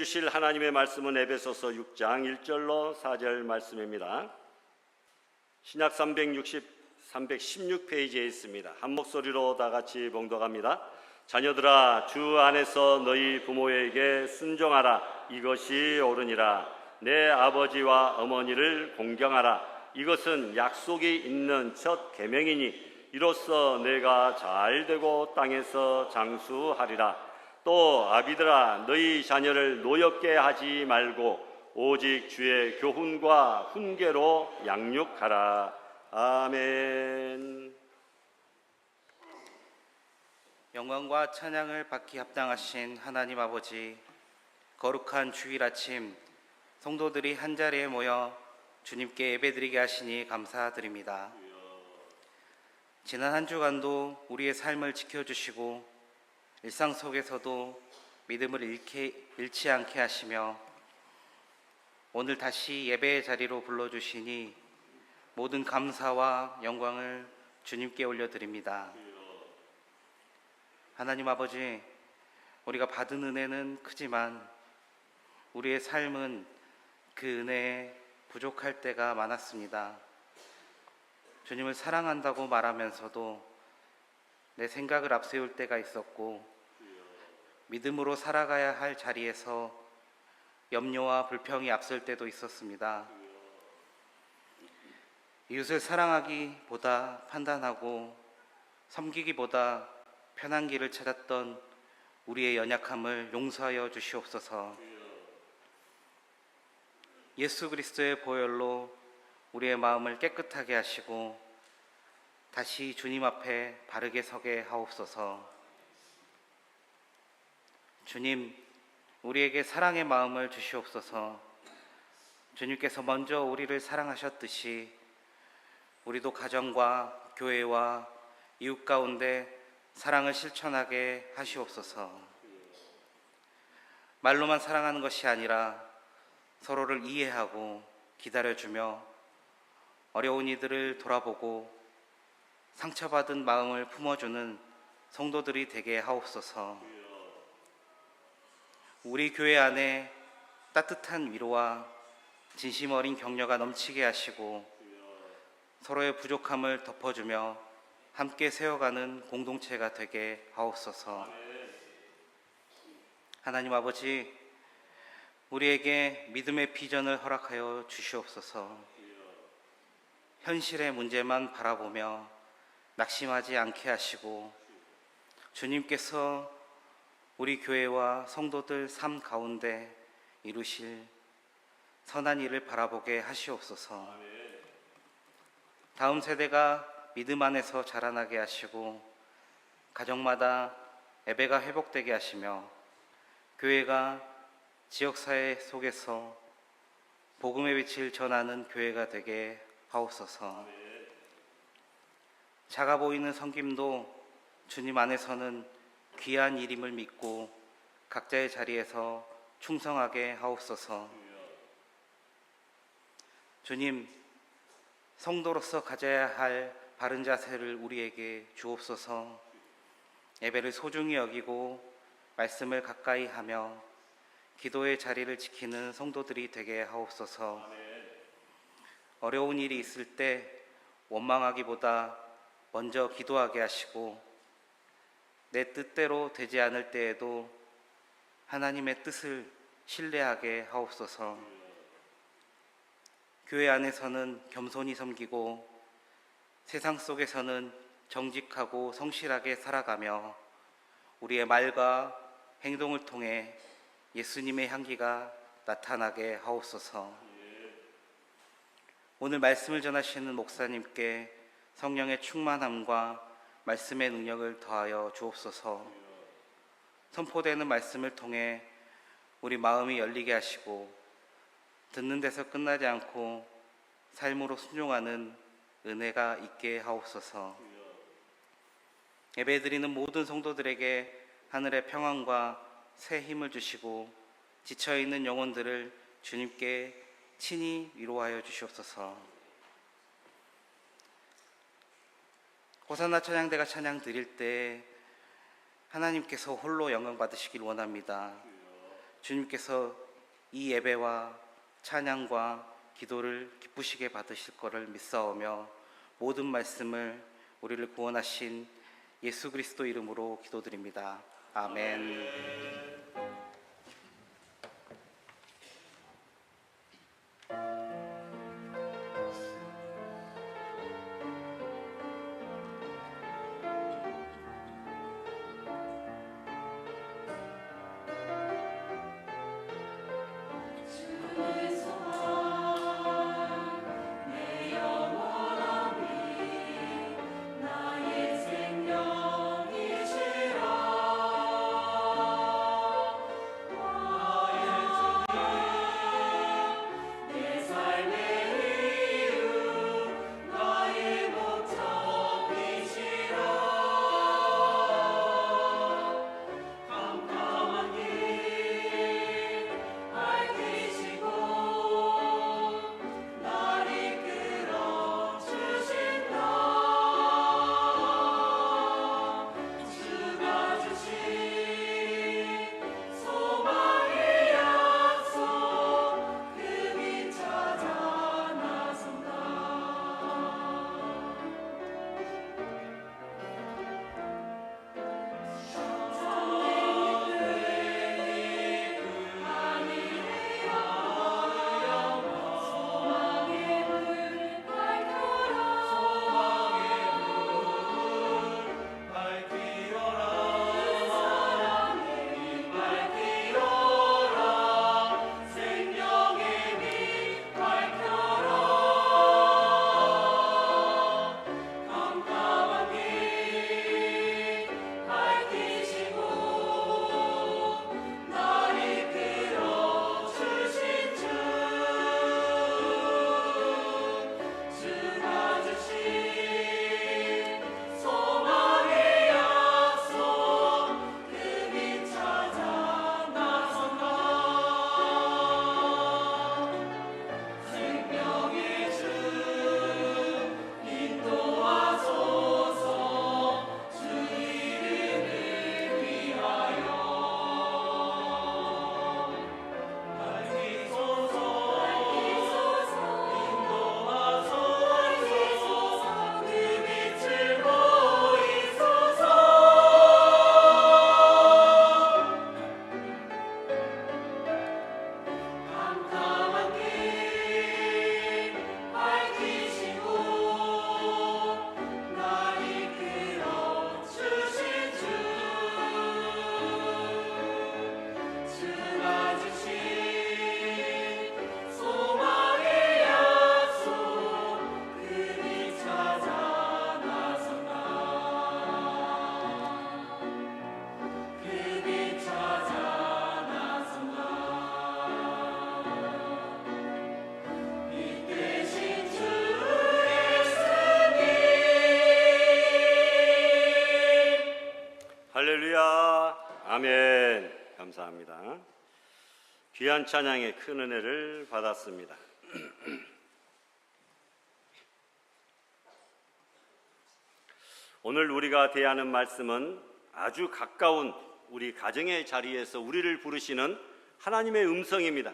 주실 하나님의 말씀은 에베소서 6장 1절로 4절 말씀입니다. 신약 316페이지에 있습니다. 한 목소리로 다 같이 봉독합니다. 자녀들아, 주 안에서 너희 부모에게 순종하라. 이것이 옳으니라. 내 아버지와 어머니를 공경하라. 이것은 약속이 있는 첫 계명이니 이로써 내가 잘 되고 땅에서 장수하리라. 또 아비들아, 너희 자녀를 노엽게 하지 말고 오직 주의 교훈과 훈계로 양육하라. 아멘. 영광과 찬양을 받기 합당하신 하나님 아버지, 거룩한 주일 아침 성도들이 한자리에 모여 주님께 예배드리게 하시니 감사드립니다. 지난 한 주간도 우리의 삶을 지켜주시고 일상 속에서도 믿음을 잃지 않게 하시며 오늘 다시 예배의 자리로 불러주시니 모든 감사와 영광을 주님께 올려드립니다. 하나님 아버지, 우리가 받은 은혜는 크지만 우리의 삶은 그 은혜에 부족할 때가 많았습니다. 주님을 사랑한다고 말하면서도 내 생각을 앞세울 때가 있었고, 믿음으로 살아가야 할 자리에서 염려와 불평이 앞설 때도 있었습니다. 이웃을 사랑하기보다 판단하고 섬기기보다 편한 길을 찾았던 우리의 연약함을 용서하여 주시옵소서. 예수 그리스도의 보혈로 우리의 마음을 깨끗하게 하시고 다시 주님 앞에 바르게 서게 하옵소서. 주님, 우리에게 사랑의 마음을 주시옵소서. 주님께서 먼저 우리를 사랑하셨듯이 우리도 가정과 교회와 이웃 가운데 사랑을 실천하게 하시옵소서. 말로만 사랑하는 것이 아니라 서로를 이해하고 기다려주며 어려운 이들을 돌아보고 상처받은 마음을 품어주는 성도들이 되게 하옵소서. 우리 교회 안에 따뜻한 위로와 진심 어린 격려가 넘치게 하시고 서로의 부족함을 덮어주며 함께 세워가는 공동체가 되게 하옵소서. 하나님 아버지, 우리에게 믿음의 비전을 허락하여 주시옵소서. 현실의 문제만 바라보며 낙심하지 않게 하시고 주님께서 우리 교회와 성도들 삶 가운데 이루실 선한 일을 바라보게 하시옵소서. 다음 세대가 믿음 안에서 자라나게 하시고 가정마다 예배가 회복되게 하시며 교회가 지역사회 속에서 복음의 빛을 전하는 교회가 되게 하옵소서. 작아 보이는 섬김도 주님 안에서는 귀한 일임을 믿고 각자의 자리에서 충성하게 하옵소서. 주님, 성도로서 가져야 할 바른 자세를 우리에게 주옵소서. 예배를 소중히 여기고 말씀을 가까이 하며 기도의 자리를 지키는 성도들이 되게 하옵소서. 어려운 일이 있을 때 원망하기보다 먼저 기도하게 하시고 내 뜻대로 되지 않을 때에도 하나님의 뜻을 신뢰하게 하옵소서. 교회 안에서는 겸손히 섬기고 세상 속에서는 정직하고 성실하게 살아가며 우리의 말과 행동을 통해 예수님의 향기가 나타나게 하옵소서. 오늘 말씀을 전하시는 목사님께 성령의 충만함과 말씀의 능력을 더하여 주옵소서. 선포되는 말씀을 통해 우리 마음이 열리게 하시고 듣는 데서 끝나지 않고 삶으로 순종하는 은혜가 있게 하옵소서. 예배드리는 모든 성도들에게 하늘의 평안과 새 힘을 주시고 지쳐있는 영혼들을 주님께 친히 위로하여 주시옵소서. 호산나 찬양대가 찬양 드릴 때 하나님께서 홀로 영광 받으시길 원합니다. 주님께서 이 예배와 찬양과 기도를 기쁘시게 받으실 것을 믿사오며 모든 말씀을 우리를 구원하신 예수 그리스도 이름으로 기도드립니다. 아멘. 할렐루야. 아멘. 감사합니다. 귀한 찬양의 큰 은혜를 받았습니다. 오늘 우리가 대하는 말씀은 아주 가까운 우리 가정의 자리에서 우리를 부르시는 하나님의 음성입니다.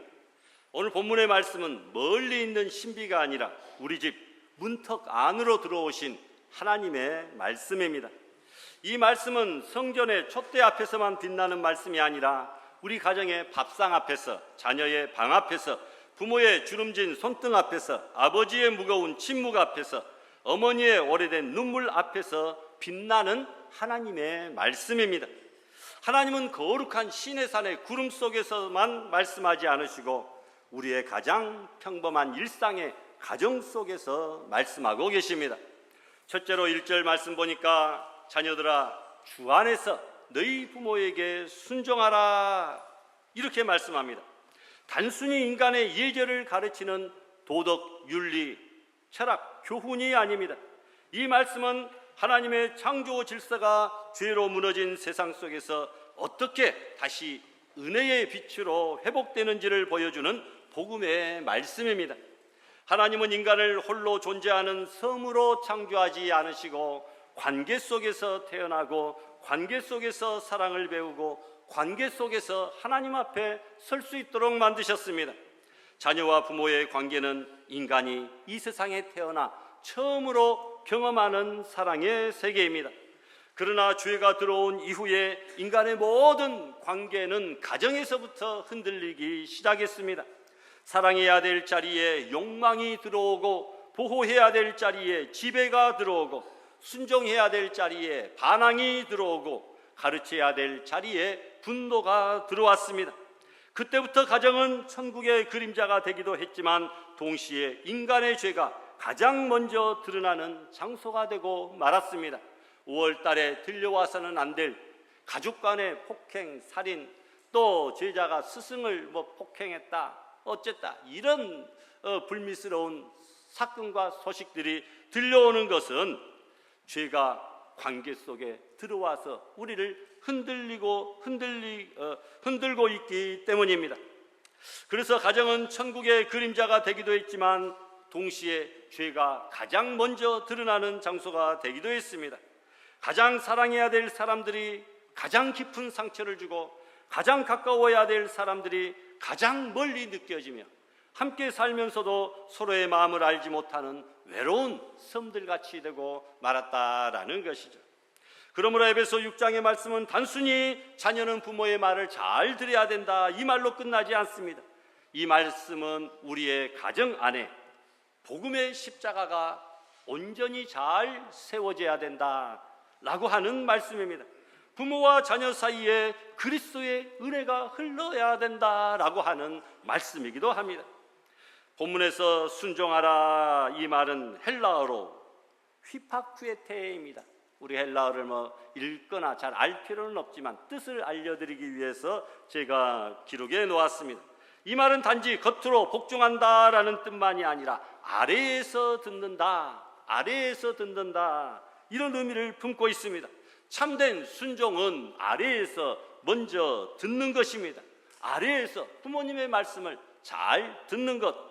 오늘 본문의 말씀은 멀리 있는 신비가 아니라 우리 집 문턱 안으로 들어오신 하나님의 말씀입니다. 이 말씀은 성전의 촛대 앞에서만 빛나는 말씀이 아니라 우리 가정의 밥상 앞에서, 자녀의 방 앞에서, 부모의 주름진 손등 앞에서, 아버지의 무거운 침묵 앞에서, 어머니의 오래된 눈물 앞에서 빛나는 하나님의 말씀입니다. 하나님은 거룩한 시내산의 구름 속에서만 말씀하지 않으시고 우리의 가장 평범한 일상의 가정 속에서 말씀하고 계십니다. 첫째로 1절 말씀 보니까 자녀들아 주 안에서 너희 부모에게 순종하라 이렇게 말씀합니다. 단순히 인간의 예절을 가르치는 도덕, 윤리, 철학, 교훈이 아닙니다. 이 말씀은 하나님의 창조 질서가 죄로 무너진 세상 속에서 어떻게 다시 은혜의 빛으로 회복되는지를 보여주는 복음의 말씀입니다. 하나님은 인간을 홀로 존재하는 섬으로 창조하지 않으시고 관계 속에서 태어나고 관계 속에서 사랑을 배우고 관계 속에서 하나님 앞에 설 수 있도록 만드셨습니다. 자녀와 부모의 관계는 인간이 이 세상에 태어나 처음으로 경험하는 사랑의 세계입니다. 그러나 죄가 들어온 이후에 인간의 모든 관계는 가정에서부터 흔들리기 시작했습니다. 사랑해야 될 자리에 욕망이 들어오고, 보호해야 될 자리에 지배가 들어오고, 순종해야 될 자리에 반항이 들어오고, 가르쳐야 될 자리에 분노가 들어왔습니다. 그때부터 가정은 천국의 그림자가 되기도 했지만 동시에 인간의 죄가 가장 먼저 드러나는 장소가 되고 말았습니다. 5월 달에 들려와서는 안 될 가족 간의 폭행, 살인, 또 제자가 스승을 폭행했다, 어쨌다, 이런 불미스러운 사건과 소식들이 들려오는 것은 죄가 관계 속에 들어와서 우리를 흔들고 있기 때문입니다. 그래서 가정은 천국의 그림자가 되기도 했지만 동시에 죄가 가장 먼저 드러나는 장소가 되기도 했습니다. 가장 사랑해야 될 사람들이 가장 깊은 상처를 주고, 가장 가까워야 될 사람들이 가장 멀리 느껴지며, 함께 살면서도 서로의 마음을 알지 못하는 외로운 섬들같이 되고 말았다라는 것이죠. 그러므로 에베소 6장의 말씀은 단순히 자녀는 부모의 말을 잘 들어야 된다, 이 말로 끝나지 않습니다. 이 말씀은 우리의 가정 안에 복음의 십자가가 온전히 잘 세워져야 된다라고 하는 말씀입니다. 부모와 자녀 사이에 그리스도의 은혜가 흘러야 된다라고 하는 말씀이기도 합니다. 본문에서 순종하라, 이 말은 헬라어로 휘파쿠에테입니다. 우리 헬라어를 읽거나 잘 알 필요는 없지만 뜻을 알려드리기 위해서 제가 기록해 놓았습니다. 이 말은 단지 겉으로 복종한다라는 뜻만이 아니라 아래에서 듣는다, 아래에서 듣는다, 이런 의미를 품고 있습니다. 참된 순종은 아래에서 먼저 듣는 것입니다. 아래에서 부모님의 말씀을 잘 듣는 것,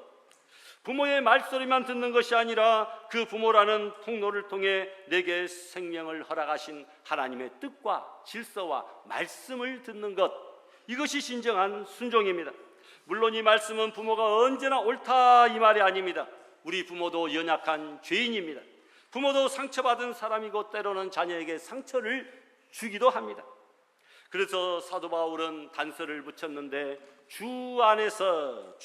부모의 말소리만 듣는 것이 아니라 그 부모라는 통로를 통해 내게 생명을 허락하신 하나님의 뜻과 질서와 말씀을 듣는 것, 이것이 진정한 순종입니다. 물론 이 말씀은 부모가 언제나 옳다, 이 말이 아닙니다. 우리 부모도 연약한 죄인입니다. 부모도 상처받은 사람이고 때로는 자녀에게 상처를 주기도 합니다. 그래서 사도 바울은 단서를 붙였는데 주 안에서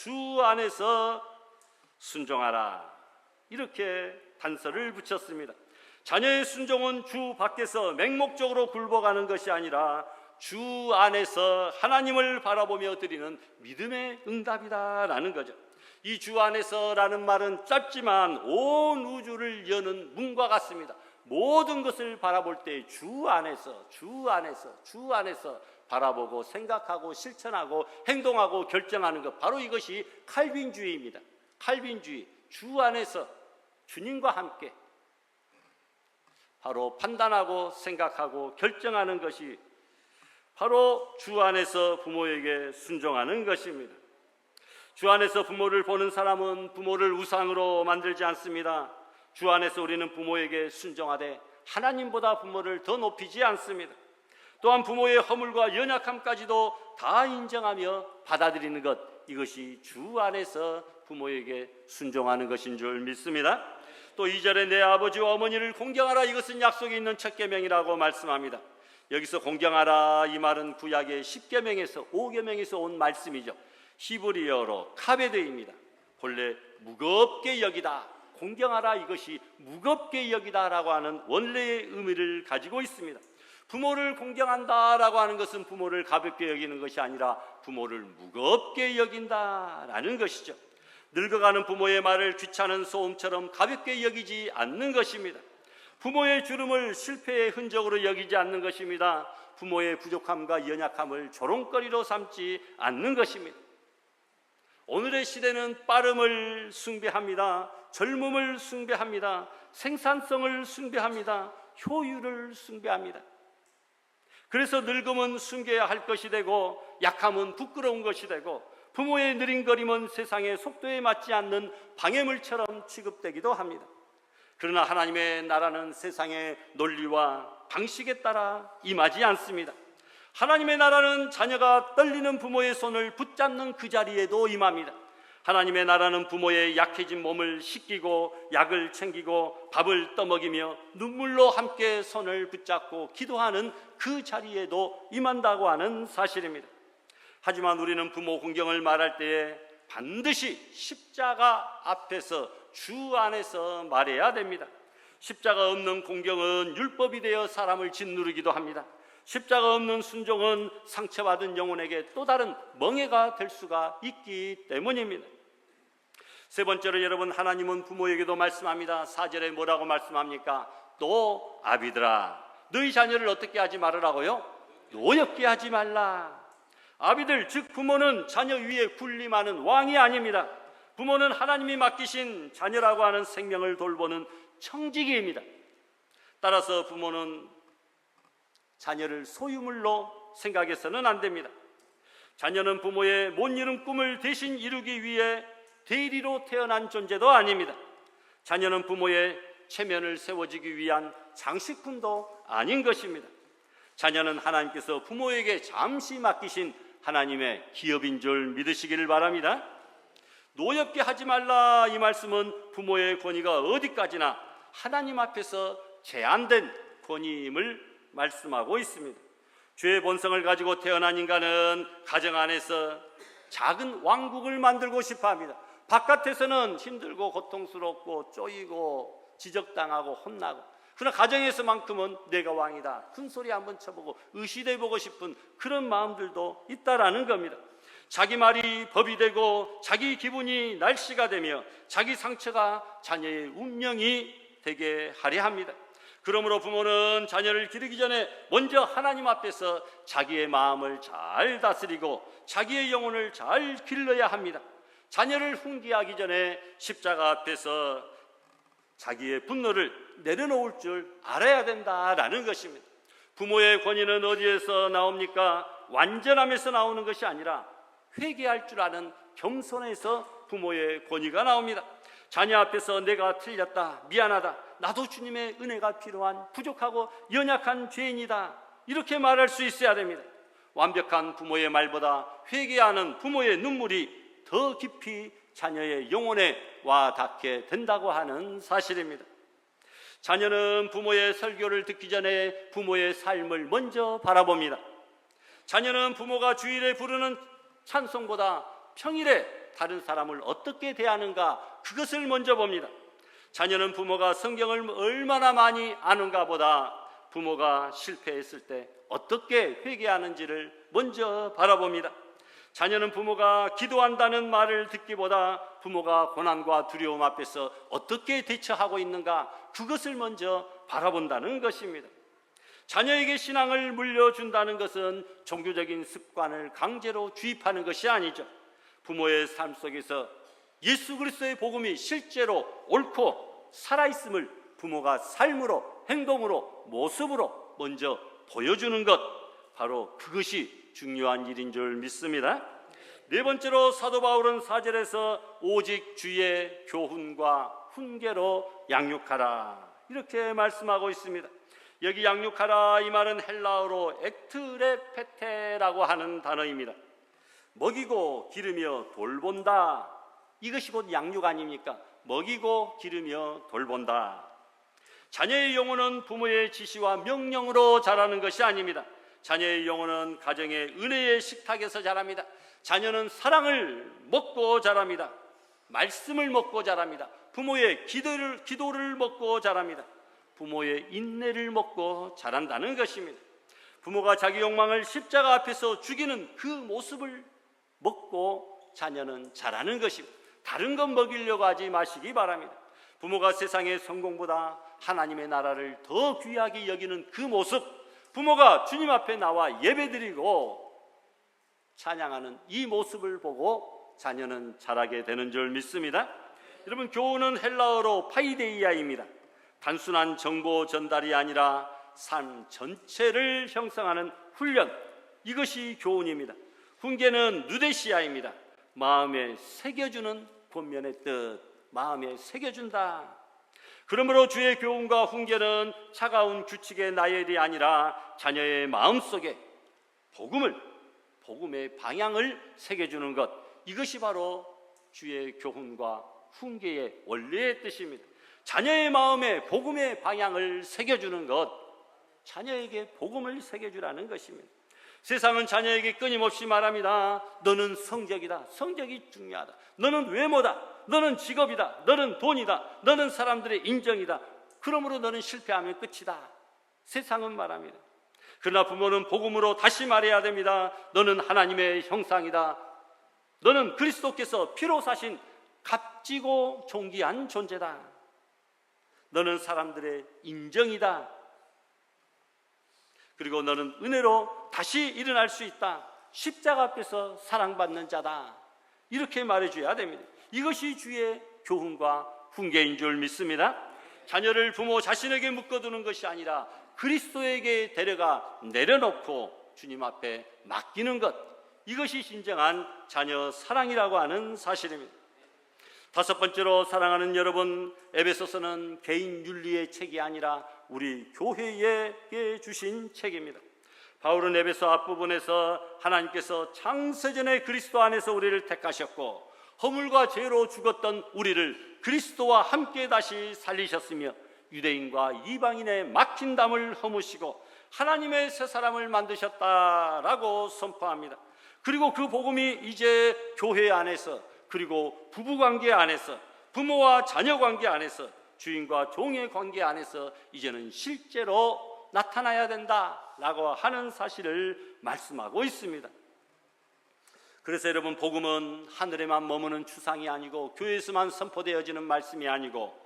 순종하라, 이렇게 단서를 붙였습니다. 자녀의 순종은 주 밖에서 맹목적으로 굴복하는 것이 아니라 주 안에서 하나님을 바라보며 드리는 믿음의 응답이다라는 거죠. 이 주 안에서라는 말은 짧지만 온 우주를 여는 문과 같습니다. 모든 것을 바라볼 때 주 안에서 바라보고 생각하고 실천하고 행동하고 결정하는 것, 바로 이것이 칼빈주의입니다. 칼빈주의, 주 안에서 주님과 함께 바로 판단하고 생각하고 결정하는 것이 바로 주 안에서 부모에게 순종하는 것입니다. 주 안에서 부모를 보는 사람은 부모를 우상으로 만들지 않습니다. 주 안에서 우리는 부모에게 순종하되 하나님보다 부모를 더 높이지 않습니다. 또한 부모의 허물과 연약함까지도 다 인정하며 받아들이는 것, 이것이 주 안에서 부모에게 순종하는 것인 줄 믿습니다. 또 2절에 내 아버지와 어머니를 공경하라, 이것은 약속이 있는 첫 계명이라고 말씀합니다. 여기서 공경하라, 이 말은 구약의 10계명에서 5계명에서 온 말씀이죠. 히브리어로 카베드입니다. 본래 무겁게 여기다, 공경하라, 이것이 무겁게 여기다라고 하는 원래의 의미를 가지고 있습니다. 부모를 공경한다라고 하는 것은 부모를 가볍게 여기는 것이 아니라 부모를 무겁게 여긴다라는 것이죠. 늙어가는 부모의 말을 귀찮은 소음처럼 가볍게 여기지 않는 것입니다. 부모의 주름을 실패의 흔적으로 여기지 않는 것입니다. 부모의 부족함과 연약함을 조롱거리로 삼지 않는 것입니다. 오늘의 시대는 빠름을 숭배합니다. 젊음을 숭배합니다. 생산성을 숭배합니다. 효율을 숭배합니다. 그래서 늙음은 숨겨야 할 것이 되고 약함은 부끄러운 것이 되고 부모의 느린거림은 세상의 속도에 맞지 않는 방해물처럼 취급되기도 합니다. 그러나 하나님의 나라는 세상의 논리와 방식에 따라 임하지 않습니다. 하나님의 나라는 자녀가 떨리는 부모의 손을 붙잡는 그 자리에도 임합니다. 하나님의 나라는 부모의 약해진 몸을 씻기고 약을 챙기고 밥을 떠먹이며 눈물로 함께 손을 붙잡고 기도하는 그 자리에도 임한다고 하는 사실입니다. 하지만 우리는 부모 공경을 말할 때에 반드시 십자가 앞에서 주 안에서 말해야 됩니다. 십자가 없는 공경은 율법이 되어 사람을 짓누르기도 합니다. 십자가 없는 순종은 상처받은 영혼에게 또 다른 멍해가 될 수가 있기 때문입니다. 세 번째로 여러분, 하나님은 부모에게도 말씀합니다. 4절에 뭐라고 말씀합니까? 또 아비들아, 너희 자녀를 어떻게 하지 말으라고요? 노엽게 하지 말라. 아비들, 즉 부모는 자녀 위에 군림하는 왕이 아닙니다. 부모는 하나님이 맡기신 자녀라고 하는 생명을 돌보는 청지기입니다. 따라서 부모는 자녀를 소유물로 생각해서는 안 됩니다. 자녀는 부모의 못 이룬 꿈을 대신 이루기 위해 대리로 태어난 존재도 아닙니다. 자녀는 부모의 체면을 세워주기 위한 장식품도 아닌 것입니다. 자녀는 하나님께서 부모에게 잠시 맡기신 하나님의 기업인 줄 믿으시기를 바랍니다. 노엽게 하지 말라, 이 말씀은 부모의 권위가 어디까지나 하나님 앞에서 제한된 권위임을 말씀하고 있습니다. 죄의 본성을 가지고 태어난 인간은 가정 안에서 작은 왕국을 만들고 싶어 합니다. 바깥에서는 힘들고 고통스럽고 쪼이고 지적당하고 혼나고, 그러나 가정에서만큼은 내가 왕이다, 큰 소리 한번 쳐보고 의시돼보고 싶은 그런 마음들도 있다라는 겁니다. 자기 말이 법이 되고 자기 기분이 날씨가 되며 자기 상처가 자녀의 운명이 되게 하려 합니다. 그러므로 부모는 자녀를 기르기 전에 먼저 하나님 앞에서 자기의 마음을 잘 다스리고 자기의 영혼을 잘 길러야 합니다. 자녀를 훈계하기 전에 십자가 앞에서 자기의 분노를 내려놓을 줄 알아야 된다라는 것입니다. 부모의 권위는 어디에서 나옵니까? 완전함에서 나오는 것이 아니라 회개할 줄 아는 겸손에서 부모의 권위가 나옵니다. 자녀 앞에서 내가 틀렸다, 미안하다, 나도 주님의 은혜가 필요한 부족하고 연약한 죄인이다, 이렇게 말할 수 있어야 됩니다. 완벽한 부모의 말보다 회개하는 부모의 눈물이 더 깊이 자녀의 영혼에 와 닿게 된다고 하는 사실입니다. 자녀는 부모의 설교를 듣기 전에 부모의 삶을 먼저 바라봅니다. 자녀는 부모가 주일에 부르는 찬송보다 평일에 다른 사람을 어떻게 대하는가, 그것을 먼저 봅니다. 자녀는 부모가 성경을 얼마나 많이 아는가 보다 부모가 실패했을 때 어떻게 회개하는지를 먼저 바라봅니다. 자녀는 부모가 기도한다는 말을 듣기보다 부모가 고난과 두려움 앞에서 어떻게 대처하고 있는가, 그것을 먼저 바라본다는 것입니다. 자녀에게 신앙을 물려준다는 것은 종교적인 습관을 강제로 주입하는 것이 아니죠. 부모의 삶 속에서 예수 그리스도의 복음이 실제로 옳고 살아있음을 부모가 삶으로, 행동으로, 모습으로 먼저 보여주는 것, 바로 그것이 중요한 일인 줄 믿습니다. 네 번째로 사도 바울은 4절에서 오직 주의 교훈과 훈계로 양육하라, 이렇게 말씀하고 있습니다. 여기 양육하라, 이 말은 헬라어로 엑트레페테라고 하는 단어입니다. 먹이고 기르며 돌본다, 이것이 곧 양육 아닙니까? 먹이고 기르며 돌본다. 자녀의 영혼은 부모의 지시와 명령으로 자라는 것이 아닙니다. 자녀의 영혼은 가정의 은혜의 식탁에서 자랍니다. 자녀는 사랑을 먹고 자랍니다. 말씀을 먹고 자랍니다. 부모의 기도를 먹고 자랍니다. 부모의 인내를 먹고 자란다는 것입니다. 부모가 자기 욕망을 십자가 앞에서 죽이는 그 모습을 먹고 자녀는 자라는 것입니다. 다른 것 먹이려고 하지 마시기 바랍니다. 부모가 세상의 성공보다 하나님의 나라를 더 귀하게 여기는 그 모습, 부모가 주님 앞에 나와 예배드리고 찬양하는 이 모습을 보고 자녀는 자라게 되는 줄 믿습니다. 여러분, 교훈은 헬라어로 파이데이아입니다. 단순한 정보 전달이 아니라 삶 전체를 형성하는 훈련, 이것이 교훈입니다. 훈계는 누데시아입니다. 마음에 새겨주는 권면의 뜻, 마음에 새겨준다. 그러므로 주의 교훈과 훈계는 차가운 규칙의 나열이 아니라 자녀의 마음속에 복음의 방향을 새겨주는 것, 이것이 바로 주의 교훈과 훈계의 원리의 뜻입니다. 자녀의 마음에 복음의 방향을 새겨주는 것, 자녀에게 복음을 새겨주라는 것입니다. 세상은 자녀에게 끊임없이 말합니다. 너는 성적이다. 성적이 중요하다. 너는 외모다. 너는 직업이다. 너는 돈이다. 너는 사람들의 인정이다. 그러므로 너는 실패하면 끝이다. 세상은 말합니다. 그러나 부모는 복음으로 다시 말해야 됩니다. 너는 하나님의 형상이다. 너는 그리스도께서 피로 사신 값지고 존귀한 존재다. 너는 사람들의 인정이다. 그리고 너는 은혜로 다시 일어날 수 있다. 십자가 앞에서 사랑받는 자다. 이렇게 말해줘야 됩니다. 이것이 주의 교훈과 훈계인 줄 믿습니다. 자녀를 부모 자신에게 묶어두는 것이 아니라 그리스도에게 데려가 내려놓고 주님 앞에 맡기는 것, 이것이 진정한 자녀 사랑이라고 하는 사실입니다. 다섯 번째로, 사랑하는 여러분, 에베소서는 개인 윤리의 책이 아니라 우리 교회에게 주신 책입니다. 바울은 에베소 앞부분에서 하나님께서 창세전에 그리스도 안에서 우리를 택하셨고 허물과 죄로 죽었던 우리를 그리스도와 함께 다시 살리셨으며 유대인과 이방인의 막힌 담을 허무시고 하나님의 새 사람을 만드셨다라고 선포합니다. 그리고 그 복음이 이제 교회 안에서, 그리고 부부관계 안에서, 부모와 자녀 관계 안에서, 주인과 종의 관계 안에서 이제는 실제로 나타나야 된다라고 하는 사실을 말씀하고 있습니다. 그래서 여러분, 복음은 하늘에만 머무는 추상이 아니고 교회에서만 선포되어지는 말씀이 아니고,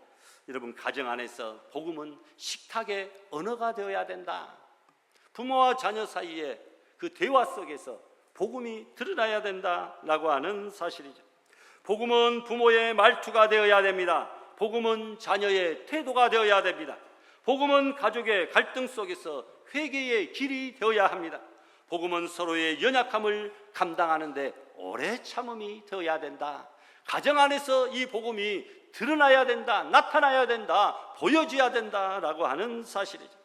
여러분, 가정 안에서 복음은 식탁의 언어가 되어야 된다. 부모와 자녀 사이에 그 대화 속에서 복음이 드러나야 된다라고 하는 사실이죠. 복음은 부모의 말투가 되어야 됩니다. 복음은 자녀의 태도가 되어야 됩니다. 복음은 가족의 갈등 속에서 회개의 길이 되어야 합니다. 복음은 서로의 연약함을 감당하는데 오래 참음이 되어야 된다. 가정 안에서 이 복음이 드러나야 된다, 나타나야 된다, 보여져야 된다라고 하는 사실이죠.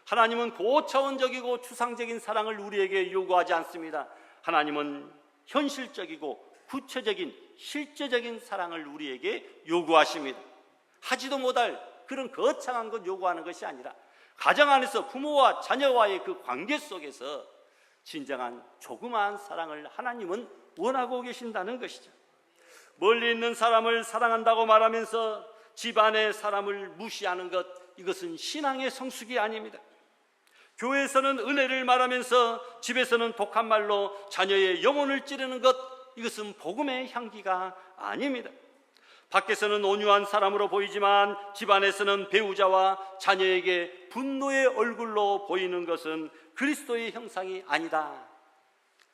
하나님은 고차원적이고 추상적인 사랑을 우리에게 요구하지 않습니다. 하나님은 현실적이고 구체적인 실제적인 사랑을 우리에게 요구하십니다. 하지도 못할 그런 거창한 것 요구하는 것이 아니라 가정 안에서 부모와 자녀와의 그 관계 속에서 진정한 조그마한 사랑을 하나님은 원하고 계신다는 것이죠. 멀리 있는 사람을 사랑한다고 말하면서 집안의 사람을 무시하는 것, 이것은 신앙의 성숙이 아닙니다. 교회에서는 은혜를 말하면서 집에서는 독한 말로 자녀의 영혼을 찌르는 것, 이것은 복음의 향기가 아닙니다. 밖에서는 온유한 사람으로 보이지만 집안에서는 배우자와 자녀에게 분노의 얼굴로 보이는 것은 그리스도의 형상이 아니다.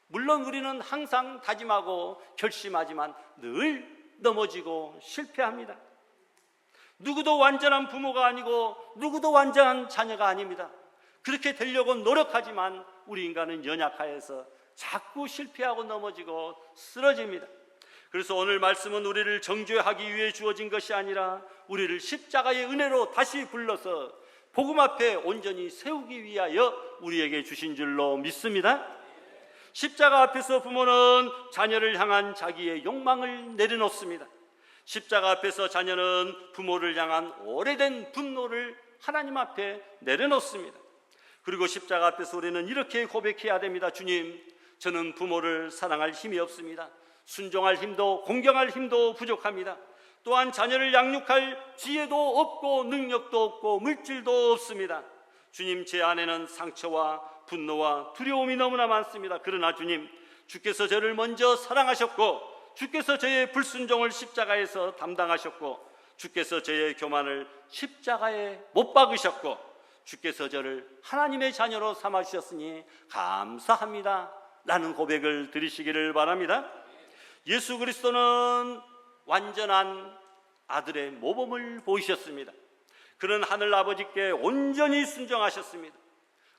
물론 우리는 항상 다짐하고 결심하지만 늘 넘어지고 실패합니다. 누구도 완전한 부모가 아니고 누구도 완전한 자녀가 아닙니다. 그렇게 되려고 노력하지만 우리 인간은 연약하여서 자꾸 실패하고 넘어지고 쓰러집니다. 그래서 오늘 말씀은 우리를 정죄하기 위해 주어진 것이 아니라 우리를 십자가의 은혜로 다시 불러서 복음 앞에 온전히 세우기 위하여 우리에게 주신 줄로 믿습니다. 십자가 앞에서 부모는 자녀를 향한 자기의 욕망을 내려놓습니다. 십자가 앞에서 자녀는 부모를 향한 오래된 분노를 하나님 앞에 내려놓습니다. 그리고 십자가 앞에서 우리는 이렇게 고백해야 됩니다. 주님, 저는 부모를 사랑할 힘이 없습니다. 순종할 힘도 공경할 힘도 부족합니다. 또한 자녀를 양육할 지혜도 없고 능력도 없고 물질도 없습니다. 주님, 제 안에는 상처와 분노와 두려움이 너무나 많습니다. 그러나 주님, 주께서 저를 먼저 사랑하셨고 주께서 저의 불순종을 십자가에서 담당하셨고 주께서 저의 교만을 십자가에 못 박으셨고 주께서 저를 하나님의 자녀로 삼아주셨으니 감사합니다 라는 고백을 드리시기를 바랍니다. 예수 그리스도는 완전한 아들의 모범을 보이셨습니다. 그는 하늘 아버지께 온전히 순종하셨습니다.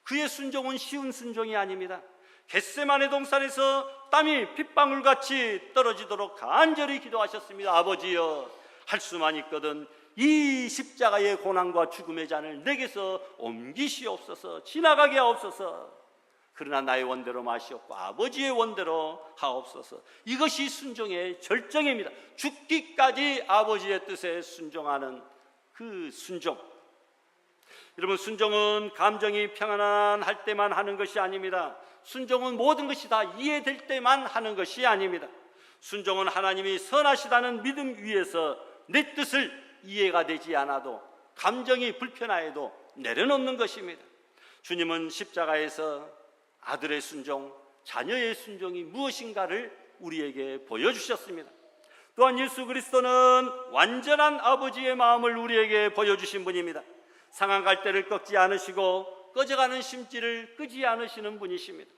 그의 순종은 쉬운 순종이 아닙니다. 겟세마네 동산에서 땀이 핏방울같이 떨어지도록 간절히 기도하셨습니다. 아버지여, 할 수만 있거든 이 십자가의 고난과 죽음의 잔을 내게서 옮기시옵소서, 지나가게 하옵소서. 그러나 나의 원대로 마시옵고 아버지의 원대로 하옵소서. 이것이 순종의 절정입니다. 죽기까지 아버지의 뜻에 순종하는 그 순종. 여러분, 순종은 감정이 평안할 때만 하는 것이 아닙니다. 순종은 모든 것이 다 이해될 때만 하는 것이 아닙니다. 순종은 하나님이 선하시다는 믿음 위에서 내 뜻을 이해가 되지 않아도, 감정이 불편하여도 내려놓는 것입니다. 주님은 십자가에서 아들의 순종, 자녀의 순종이 무엇인가를 우리에게 보여주셨습니다. 또한 예수 그리스도는 완전한 아버지의 마음을 우리에게 보여주신 분입니다. 상한 갈대를 꺾지 않으시고 꺼져가는 심지를 끄지 않으시는 분이십니다.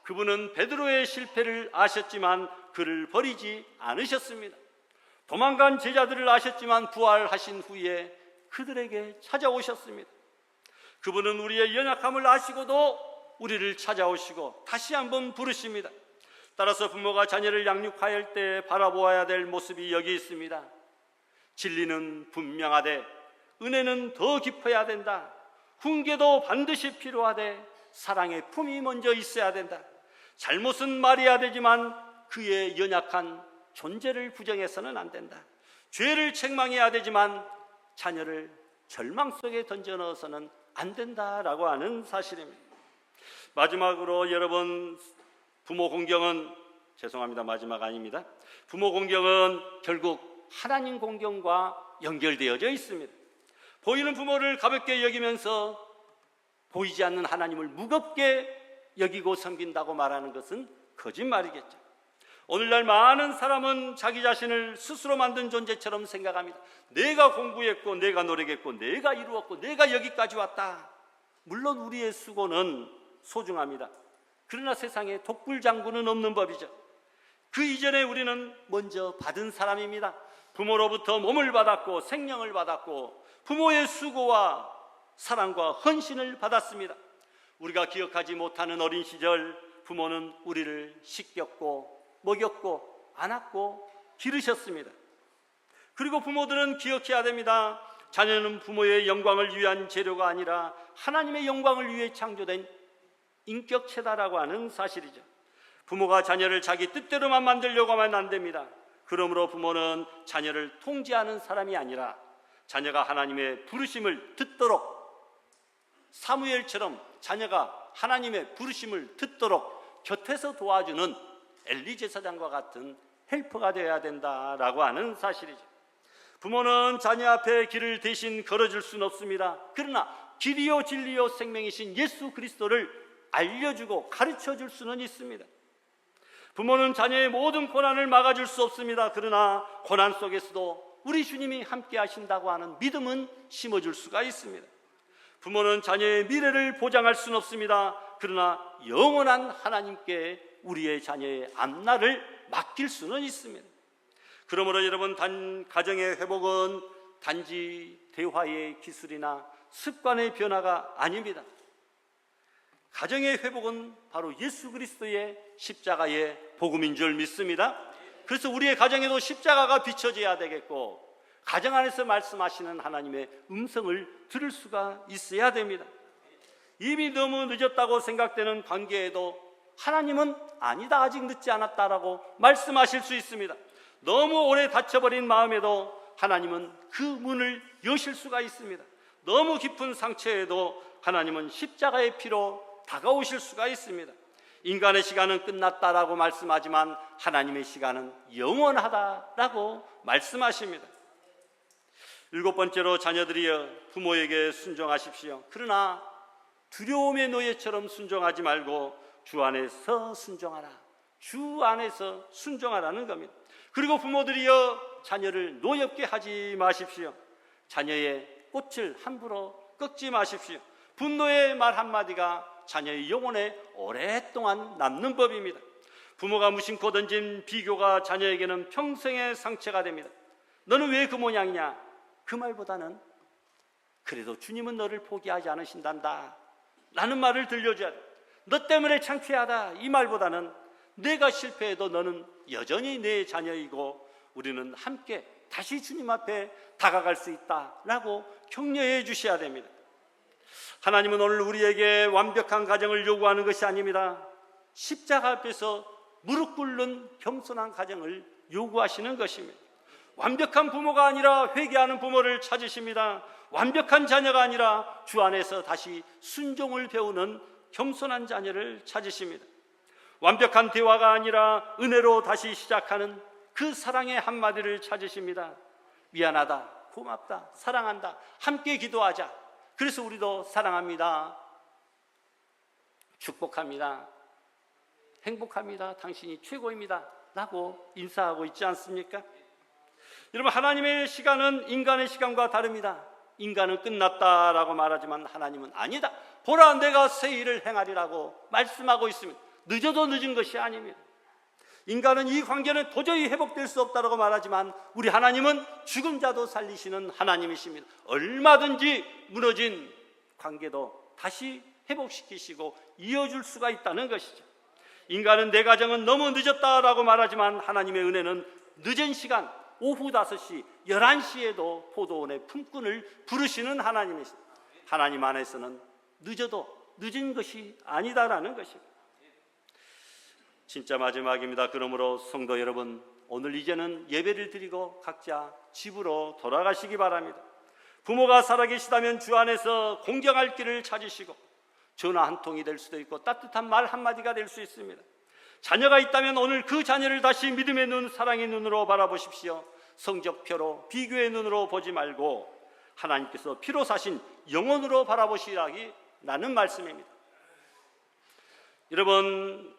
그분은 베드로의 실패를 아셨지만 그를 버리지 않으셨습니다. 도망간 제자들을 아셨지만 부활하신 후에 그들에게 찾아오셨습니다. 그분은 우리의 연약함을 아시고도 우리를 찾아오시고 다시 한번 부르십니다. 따라서 부모가 자녀를 양육할 때 바라보아야 될 모습이 여기 있습니다. 진리는 분명하되 은혜는 더 깊어야 된다. 훈계도 반드시 필요하되 사랑의 품이 먼저 있어야 된다. 잘못은 말해야 되지만 그의 연약한 존재를 부정해서는 안 된다. 죄를 책망해야 되지만 자녀를 절망 속에 던져 넣어서는 안 된다라고 하는 사실입니다. 마지막으로 여러분, 부모 공경은, 죄송합니다, 마지막 아닙니다. 부모 공경은 결국 하나님 공경과 연결되어져 있습니다. 보이는 부모를 가볍게 여기면서 보이지 않는 하나님을 무겁게 여기고 섬긴다고 말하는 것은 거짓말이겠죠. 오늘날 많은 사람은 자기 자신을 스스로 만든 존재처럼 생각합니다. 내가 공부했고, 내가 노력했고, 내가 이루었고, 내가 여기까지 왔다. 물론 우리의 수고는 소중합니다. 그러나 세상에 독불장군은 없는 법이죠. 그 이전에 우리는 먼저 받은 사람입니다. 부모로부터 몸을 받았고 생명을 받았고 부모의 수고와 사랑과 헌신을 받았습니다. 우리가 기억하지 못하는 어린 시절 부모는 우리를 씻겼고 먹였고 안았고 기르셨습니다. 그리고 부모들은 기억해야 됩니다. 자녀는 부모의 영광을 위한 재료가 아니라 하나님의 영광을 위해 창조된 인격체다라고 하는 사실이죠. 부모가 자녀를 자기 뜻대로만 만들려고 하면 안 됩니다. 그러므로 부모는 자녀를 통제하는 사람이 아니라 자녀가 하나님의 부르심을 듣도록, 사무엘처럼 자녀가 하나님의 부르심을 듣도록 곁에서 도와주는 엘리 제사장과 같은 헬퍼가 되어야 된다라고 하는 사실이죠. 부모는 자녀 앞에 길을 대신 걸어줄 수는 없습니다. 그러나 길이요 진리요 생명이신 예수 그리스도를 알려주고 가르쳐줄 수는 있습니다. 부모는 자녀의 모든 고난을 막아줄 수 없습니다. 그러나 고난 속에서도 우리 주님이 함께 하신다고 하는 믿음은 심어줄 수가 있습니다. 부모는 자녀의 미래를 보장할 수는 없습니다. 그러나 영원한 하나님께 우리의 자녀의 앞날을 맡길 수는 있습니다. 그러므로 여러분, 가정의 회복은 단지 대화의 기술이나 습관의 변화가 아닙니다. 가정의 회복은 바로 예수 그리스도의 십자가의 복음인 줄 믿습니다. 그래서 우리의 가정에도 십자가가 비춰져야 되겠고 가정 안에서 말씀하시는 하나님의 음성을 들을 수가 있어야 됩니다. 이미 너무 늦었다고 생각되는 관계에도 하나님은 아니다, 아직 늦지 않았다라고 말씀하실 수 있습니다. 너무 오래 닫혀버린 마음에도 하나님은 그 문을 여실 수가 있습니다. 너무 깊은 상처에도 하나님은 십자가의 피로 다가오실 수가 있습니다. 인간의 시간은 끝났다라고 말씀하지만 하나님의 시간은 영원하다라고 말씀하십니다. 7번째로, 자녀들이여 부모에게 순종하십시오. 그러나 두려움의 노예처럼 순종하지 말고 주 안에서 순종하라. 주 안에서 순종하라는 겁니다. 그리고 부모들이여 자녀를 노엽게 하지 마십시오. 자녀의 꽃을 함부로 꺾지 마십시오. 분노의 말 한마디가 자녀의 영혼에 오랫동안 남는 법입니다. 부모가 무심코 던진 비교가 자녀에게는 평생의 상처가 됩니다. 너는 왜 그 모양이냐? 그 말보다는 그래도 주님은 너를 포기하지 않으신단다 라는 말을 들려줘야 돼. 너 때문에 창피하다 이 말보다는 내가 실패해도 너는 여전히 내 자녀이고 우리는 함께 다시 주님 앞에 다가갈 수 있다라고 격려해 주셔야 됩니다. 하나님은 오늘 우리에게 완벽한 가정을 요구하는 것이 아닙니다. 십자가 앞에서 무릎 꿇는 겸손한 가정을 요구하시는 것입니다. 완벽한 부모가 아니라 회개하는 부모를 찾으십니다. 완벽한 자녀가 아니라 주 안에서 다시 순종을 배우는 겸손한 자녀를 찾으십니다. 완벽한 대화가 아니라 은혜로 다시 시작하는 그 사랑의 한마디를 찾으십니다. 미안하다, 고맙다, 사랑한다, 함께 기도하자. 그래서 우리도 사랑합니다, 축복합니다, 행복합니다, 당신이 최고입니다 라고 인사하고 있지 않습니까? 여러분, 하나님의 시간은 인간의 시간과 다릅니다. 인간은 끝났다라고 말하지만 하나님은 아니다, 보라 내가 새 일을 행하리라고 말씀하고 있습니다. 늦어도 늦은 것이 아닙니다. 인간은 이 관계는 도저히 회복될 수 없다고 말하지만 우리 하나님은 죽은 자도 살리시는 하나님이십니다. 얼마든지 무너진 관계도 다시 회복시키시고 이어줄 수가 있다는 것이죠. 인간은 내 가정은 너무 늦었다라고 말하지만 하나님의 은혜는 늦은 시간, 오후 5시, 11시에도 포도원의 품꾼을 부르시는 하나님이십니다. 하나님 안에서는 늦어도 늦은 것이 아니다라는 것입니다. 진짜 마지막입니다. 그러므로 성도 여러분, 오늘 이제는 예배를 드리고 각자 집으로 돌아가시기 바랍니다. 부모가 살아계시다면 주 안에서 공경할 길을 찾으시고 전화 한 통이 될 수도 있고 따뜻한 말 한마디가 될 수 있습니다. 자녀가 있다면 오늘 그 자녀를 다시 믿음의 눈, 사랑의 눈으로 바라보십시오. 성적표로, 비교의 눈으로 보지 말고 하나님께서 피로 사신 영혼으로 바라보시라는 말씀입니다. 여러분,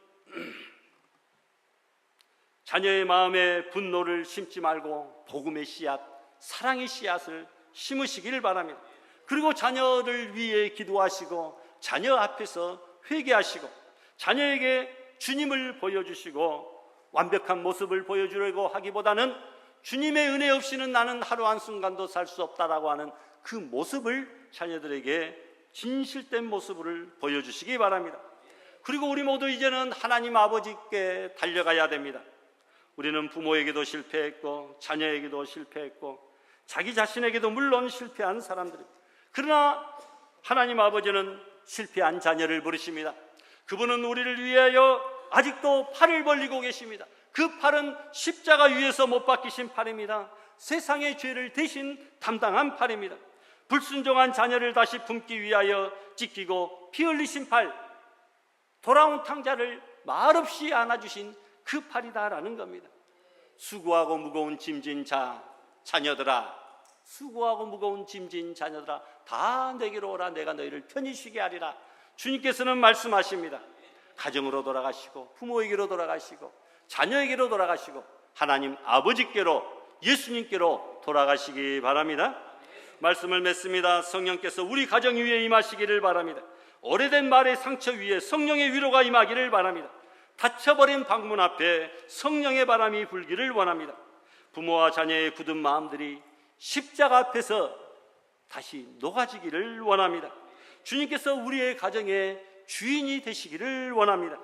자녀의 마음에 분노를 심지 말고 복음의 씨앗, 사랑의 씨앗을 심으시기를 바랍니다. 그리고 자녀를 위해 기도하시고 자녀 앞에서 회개하시고 자녀에게 주님을 보여주시고 완벽한 모습을 보여주려고 하기보다는 주님의 은혜 없이는 나는 하루 한순간도 살 수 없다라고 하는 그 모습을 자녀들에게 진실된 모습을 보여주시기 바랍니다. 그리고 우리 모두 이제는 하나님 아버지께 달려가야 됩니다. 우리는 부모에게도 실패했고 자녀에게도 실패했고 자기 자신에게도 물론 실패한 사람들입니다. 그러나 하나님 아버지는 실패한 자녀를 부르십니다. 그분은 우리를 위하여 아직도 팔을 벌리고 계십니다. 그 팔은 십자가 위에서 못 박히신 팔입니다. 세상의 죄를 대신 담당한 팔입니다. 불순종한 자녀를 다시 품기 위하여 찢기고 피 흘리신 팔, 돌아온 탕자를 말없이 안아주신 그 팔이다라는 겁니다. 수고하고 무거운 짐진 자녀들아, 수고하고 무거운 짐진 자녀들아, 다 내게로 오라, 내가 너희를 편히 쉬게 하리라. 주님께서는 말씀하십니다. 가정으로 돌아가시고 부모에게로 돌아가시고 자녀에게로 돌아가시고 하나님 아버지께로, 예수님께로 돌아가시기 바랍니다. 말씀을 맺습니다. 성령께서 우리 가정 위에 임하시기를 바랍니다. 오래된 말의 상처 위에 성령의 위로가 임하기를 바랍니다. 닫혀버린 방문 앞에 성령의 바람이 불기를 원합니다. 부모와 자녀의 굳은 마음들이 십자가 앞에서 다시 녹아지기를 원합니다. 주님께서 우리의 가정의 주인이 되시기를 원합니다.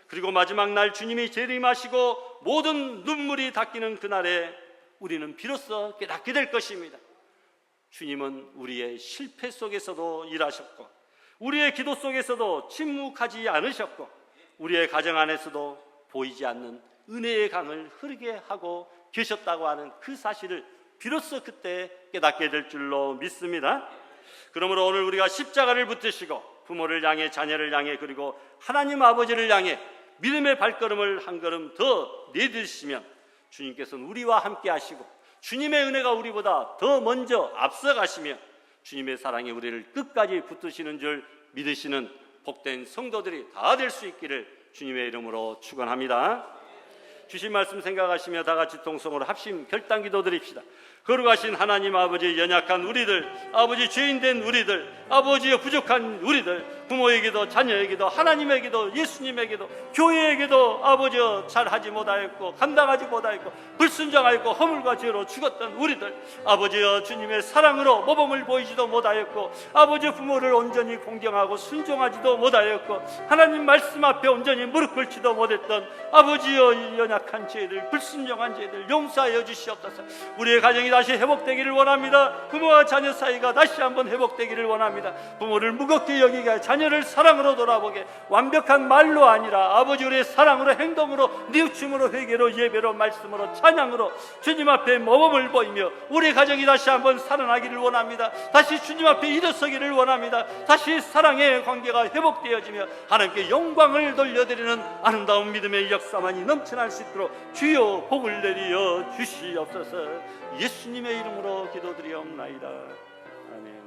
그리고 마지막 날 주님이 재림하시고 모든 눈물이 닦이는 그날에 우리는 비로소 깨닫게 될 것입니다. 주님은 우리의 실패 속에서도 일하셨고 우리의 기도 속에서도 침묵하지 않으셨고 우리의 가정 안에서도 보이지 않는 은혜의 강을 흐르게 하고 계셨다고 하는 그 사실을 비로소 그때 깨닫게 될 줄로 믿습니다. 그러므로 오늘 우리가 십자가를 붙드시고 부모를 향해, 자녀를 향해, 그리고 하나님 아버지를 향해 믿음의 발걸음을 한 걸음 더 내딛으시면 주님께서는 우리와 함께 하시고 주님의 은혜가 우리보다 더 먼저 앞서가시며 주님의 사랑이 우리를 끝까지 붙드시는 줄 믿으시는 복된 성도들이 다 될 수 있기를 주님의 이름으로 축원합니다. 주신 말씀 생각하시며 다 같이 통성으로 합심 결단 기도 드립시다. 거룩하신 하나님 아버지, 연약한 우리들, 아버지 죄인된 우리들, 아버지의 부족한 우리들, 부모에게도 자녀에게도 하나님에게도 예수님에게도 교회에게도 아버지여 잘하지 못하였고 감당하지 못하였고 불순종하였고 허물과 죄로 죽었던 우리들, 아버지여 주님의 사랑으로 모범을 보이지도 못하였고 아버지 부모를 온전히 공경하고 순종하지도 못하였고 하나님 말씀 앞에 온전히 무릎 꿇지도 못했던 아버지여 연약한 연약한 죄들, 불순종한 죄들 용서하여 주시옵소서. 우리의 가정이 다시 회복되기를 원합니다. 부모와 자녀 사이가 다시 한번 회복되기를 원합니다. 부모를 무겁게 여기게, 자녀를 사랑으로 돌아보게, 완벽한 말로 아니라 아버지 우리의 사랑으로, 행동으로, 뉘우침으로, 회개로, 예배로, 말씀으로, 찬양으로 주님 앞에 모범을 보이며 우리 가정이 다시 한번 살아나기를 원합니다. 다시 주님 앞에 일어서기를 원합니다. 다시 사랑의 관계가 회복되어지며 하나님께 영광을 돌려드리는 아름다운 믿음의 역사만이 넘쳐날 수 있도록 주여 복을 내리어 주시옵소서. 예수님의 이름으로 기도드리옵나이다. 아멘.